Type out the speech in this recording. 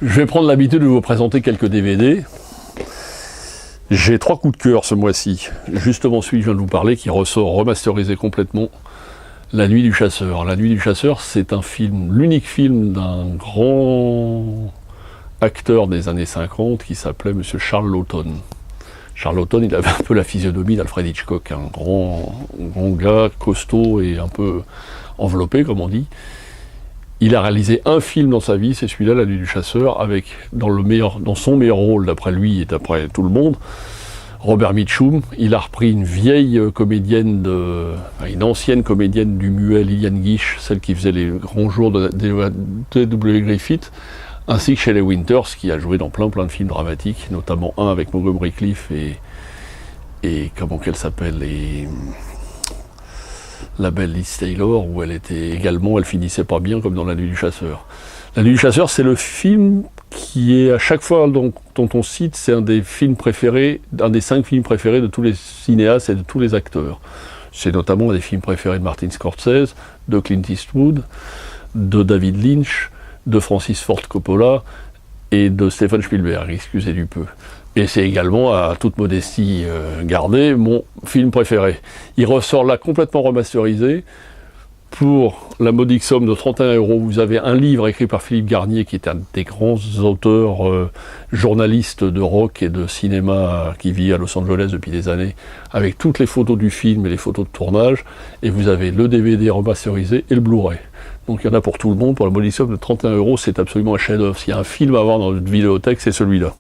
Je vais prendre l'habitude de vous présenter quelques DVD. J'ai 3 coups de cœur ce mois-ci. Justement celui que je viens de vous parler qui ressort remasterisé complètement, La Nuit du Chasseur. La Nuit du Chasseur, c'est un film, l'unique film d'un grand acteur des années 50 qui s'appelait Monsieur Charles Laughton. Charles Laughton, il avait un peu la physionomie d'Alfred Hitchcock, un grand gars, costaud et un peu enveloppé, comme on dit. Il a réalisé un film dans sa vie, c'est celui-là, La Nuit du Chasseur, avec, dans son meilleur rôle, d'après lui et d'après tout le monde, Robert Mitchum. Il a repris une vieille comédienne, une ancienne comédienne du muet, Lillian Gish, celle qui faisait les grands jours de D.W. Griffith, ainsi que Shelley Winters, qui a joué dans plein de films dramatiques, notamment un avec Montgomery Clift et comment qu'elle s'appelle, la belle Liz Taylor, où elle finissait pas bien comme dans La Nuit du Chasseur. La Nuit du Chasseur, c'est le film qui est, à chaque fois dont on cite, c'est un des films préférés, un des 5 films préférés de tous les cinéastes et de tous les acteurs. C'est notamment un des films préférés de Martin Scorsese, de Clint Eastwood, de David Lynch, de Francis Ford Coppola et de Steven Spielberg, excusez du peu. Et c'est également, à toute modestie gardée, mon film préféré. Il ressort là complètement remasterisé. Pour la modique somme de 31 €, vous avez un livre écrit par Philippe Garnier, qui est un des grands auteurs journalistes de rock et de cinéma qui vit à Los Angeles depuis des années, avec toutes les photos du film et les photos de tournage. Et vous avez le DVD remasterisé et le Blu-ray. Donc il y en a pour tout le monde. Pour la modique somme de 31 €, c'est absolument un chef-d'œuvre. S'il y a un film à voir dans une vidéothèque, c'est celui-là.